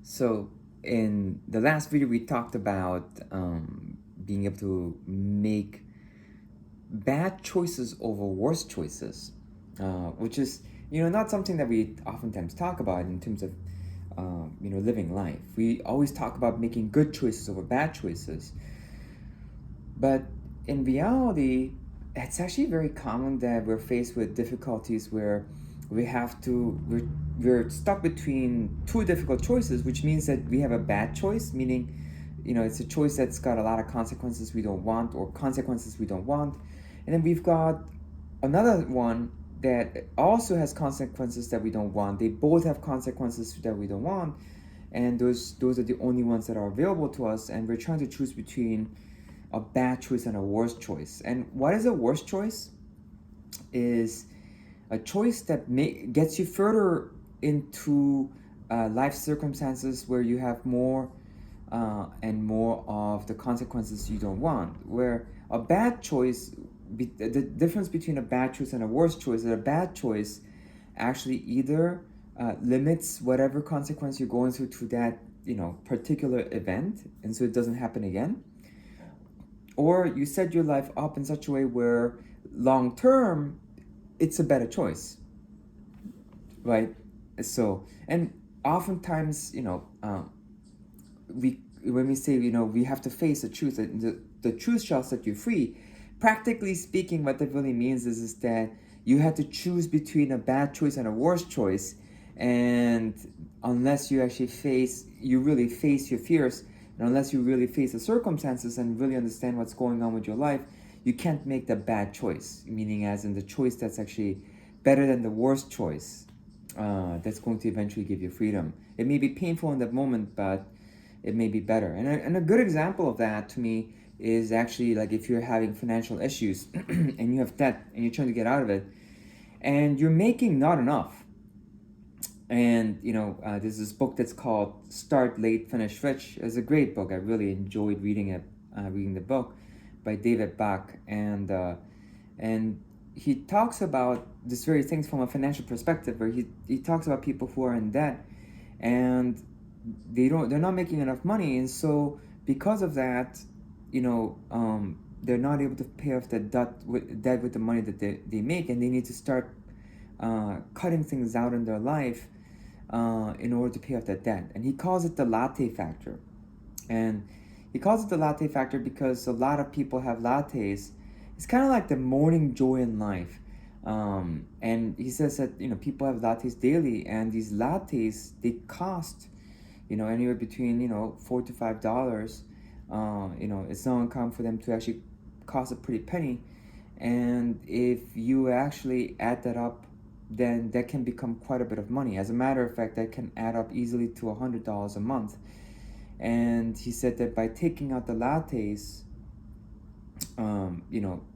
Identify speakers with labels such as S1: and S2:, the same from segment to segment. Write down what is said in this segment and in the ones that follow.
S1: So, in the last video, we talked about being able to make bad choices over worse choices, which is not something that we oftentimes talk about in terms of living life. We always talk about making good choices over bad choices, but in reality, it's actually very common that we're faced with difficulties where we're stuck between two difficult choices, which means that we have a bad choice, meaning it's a choice that's got a lot of consequences we don't want, or consequences we don't want. And then we've got another one that also has consequences that we don't want. They both have consequences that we don't want, and those are the only ones that are available to us, and we're trying to choose between a bad choice and a worse choice. And what is a worse choice? Is a choice that gets you further into life circumstances where you have more and more of the consequences you don't want. Where a bad choice, the difference between a bad choice and a worse choice is a bad choice actually either limits whatever consequence you're going through to that particular event, and so it doesn't happen again, or you set your life up in such a way where long term it's a better choice, right? So, and oftentimes we when we say we have to face the truth, the truth shall set you free, practically speaking, what that really means is that you have to choose between a bad choice and a worse choice. And unless you actually really face your fears, and unless you really face the circumstances and really understand what's going on with your life, you can't make the bad choice, meaning as in the choice that's actually better than the worst choice, that's going to eventually give you freedom. It may be painful in that moment, but it may be better. And a good example of that to me is actually like if you're having financial issues and you have debt and you're trying to get out of it, and you're making not enough. And there's this book that's called Start Late, Finish Rich. It's a great book. I really enjoyed reading it, reading the book by David Bach, and he talks about this very things from a financial perspective, where he talks about people who are in debt and they're not making enough money, and so because of that, they're not able to pay off the debt with the money that they make, and they need to start cutting things out in their life in order to pay off that debt. And he calls it the Latte Factor. And he calls it the Latte Factor because a lot of people have lattes. It's kind of like the morning joy in life. And he says that people have lattes daily, and these lattes, they cost anywhere between $4 to $5. It's not uncommon for them to actually cost a pretty penny. And if you actually add that up, then that can become quite a bit of money. As a matter of fact, that can add up easily to $100 a month. And he said that by taking out the lattes,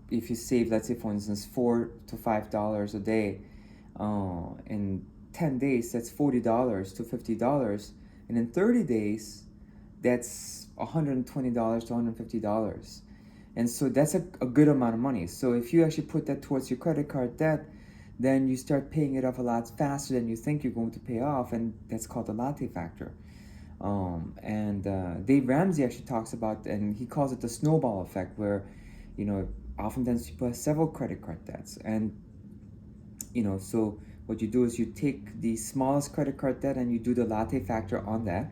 S1: if you save, let's say for instance, $4 to $5 a day, in 10 days, that's $40 to $50. And in 30 days, that's $120 to $150. And so that's a good amount of money. So if you actually put that towards your credit card debt, then you start paying it off a lot faster than you think you're going to pay off, and that's called the Latte Factor. Dave Ramsey actually talks about, and he calls it the Snowball Effect, where oftentimes people have several credit card debts, and so what you do is you take the smallest credit card debt and you do the Latte Factor on that.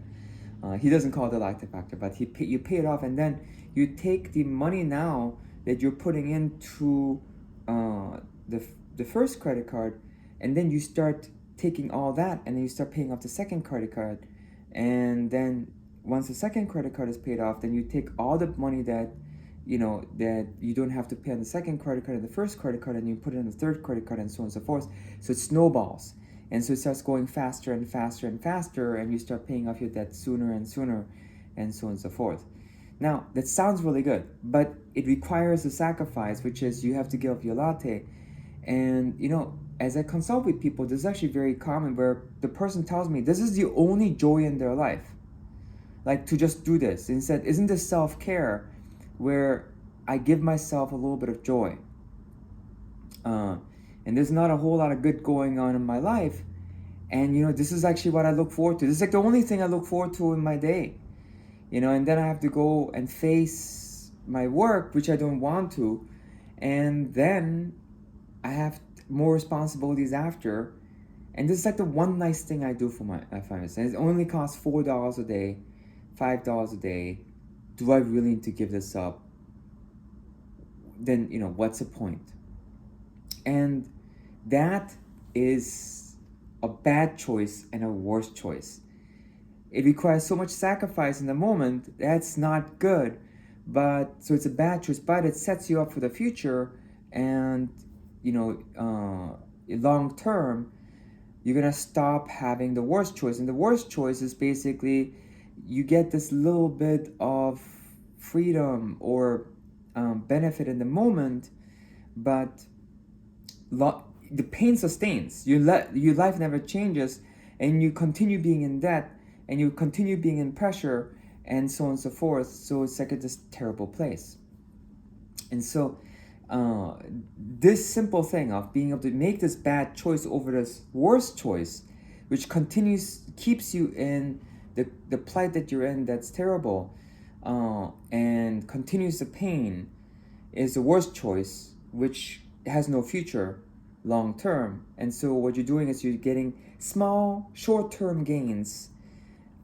S1: He doesn't call it the Latte Factor, but you pay it off, and then you take the money now that you're putting into the first credit card, and then you start taking all that, and then you start paying off the second credit card. And then once the second credit card is paid off, then you take all the money that that you don't have to pay on the second credit card and the first credit card, and you put it on the third credit card, and so on and so forth. So it snowballs, and so it starts going faster and faster and faster, and you start paying off your debt sooner and sooner, and so on and so forth. Now, that sounds really good, but it requires a sacrifice, which is you have to give up your latte. And as I consult with people, this is actually very common, where the person tells me this is the only joy in their life, like to just do this. And said, isn't this self-care, where I give myself a little bit of joy? And there's not a whole lot of good going on in my life, And this is actually what I look forward to. This is like the only thing I look forward to in my day. And then I have to go and face my work, which I don't want to, and then I have more responsibilities after. And this is like the one nice thing I do for my family. And it only costs $4 a day, $5 a day. Do I really need to give this up? Then what's the point? And that is a bad choice and a worse choice. It requires so much sacrifice in the moment. That's not good. But so it's a bad choice, but it sets you up for the future. And long term, you're gonna stop having the worst choice. And the worst choice is basically you get this little bit of freedom or benefit in the moment, but the pain sustains. Your life never changes, and you continue being in debt, and you continue being in pressure, and so on and so forth. So it's like this terrible place. And so this simple thing of being able to make this bad choice over this worst choice, which keeps you in the plight that you're in, that's terrible, and continues the pain, is the worst choice, which has no future long term. And so what you're doing is you're getting small short-term gains,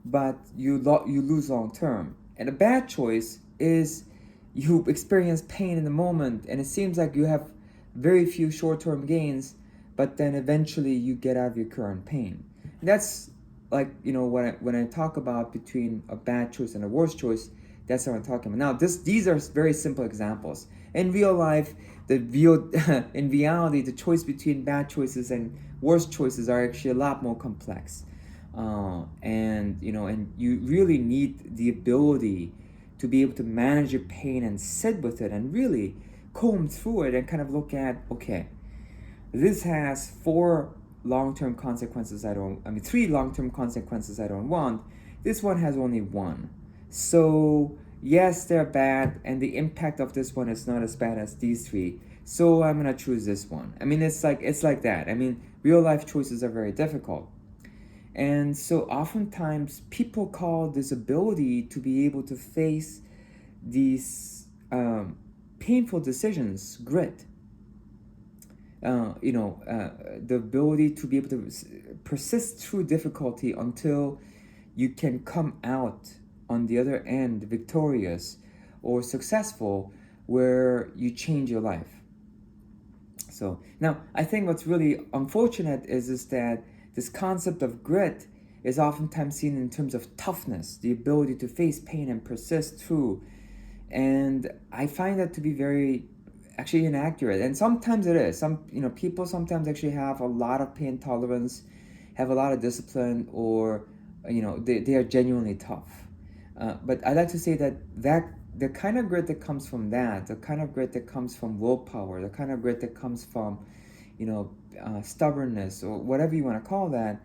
S1: but you lose long term. And a bad choice is you experience pain in the moment, and it seems like you have very few short-term gains, but then eventually you get out of your current pain. And that's like when I talk about between a bad choice and a worse choice, that's what I'm talking about. Now these are very simple examples. In real life, in reality, the choice between bad choices and worse choices are actually a lot more complex. And you really need the ability to be able to manage your pain and sit with it and really comb through it and kind of look at, okay, this has three long-term consequences I don't want. This one has only one. So yes, they're bad, and the impact of this one is not as bad as these three. So I'm gonna choose this one. I mean, it's like that. I mean, real life choices are very difficult. And so oftentimes people call this ability to be able to face these painful decisions grit. The ability to be able to persist through difficulty until you can come out on the other end victorious or successful, where you change your life. So now I think what's really unfortunate is that this concept of grit is oftentimes seen in terms of toughness, the ability to face pain and persist through. And I find that to be very actually inaccurate. And sometimes it is. People sometimes actually have a lot of pain tolerance, have a lot of discipline, or they are genuinely tough. But I like to say that the kind of grit that comes from that, the kind of grit that comes from willpower, the kind of grit that comes from stubbornness, or whatever you want to call that,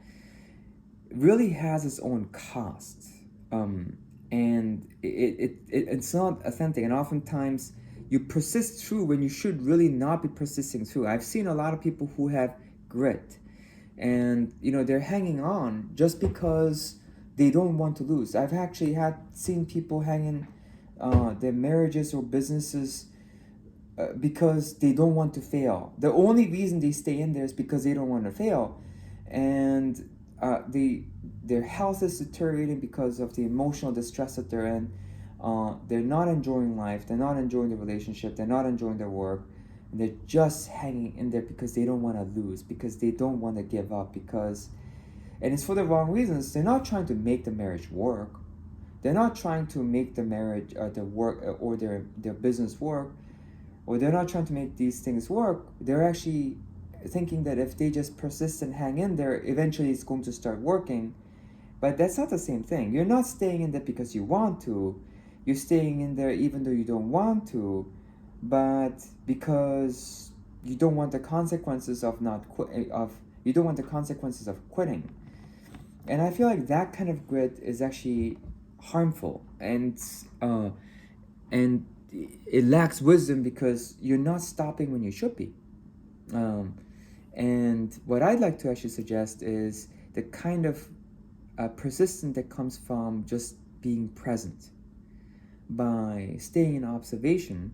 S1: really has its own cost. And it's not authentic. And oftentimes you persist through when you should really not be persisting through. I've seen a lot of people who have grit, and they're hanging on just because they don't want to lose. I've actually seen people hanging their marriages or businesses because they don't want to fail. The only reason they stay in there is because they don't want to fail, and their health is deteriorating because of the emotional distress that they're in. They're not enjoying life. They're not enjoying the relationship. They're not enjoying their work. And they're just hanging in there because they don't want to lose, because they don't want to give up, and it's for the wrong reasons. They're not trying to make the marriage work. They're not trying to make the marriage or their work or their business work, or they're not trying to make these things work. They're actually thinking that if they just persist and hang in there, eventually it's going to start working. But that's not the same thing. You're not staying in there because you want to. You're staying in there even though you don't want to, but because you don't want the consequences of you don't want the consequences of quitting. And I feel like that kind of grit is actually harmful, and it lacks wisdom because you're not stopping when you should be. And what I'd like to actually suggest is the kind of persistence that comes from just being present, by staying in observation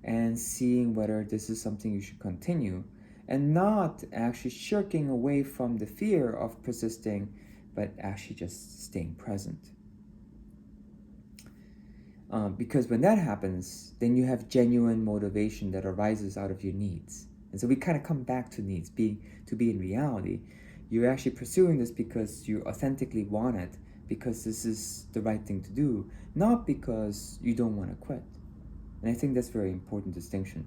S1: and seeing whether this is something you should continue, and not actually shirking away from the fear of persisting, but actually just staying present. Because when that happens, then you have genuine motivation that arises out of your needs. And so we kind of come back to needs, to be in reality. You're actually pursuing this because you authentically want it, because this is the right thing to do, not because you don't want to quit. And I think that's a very important distinction.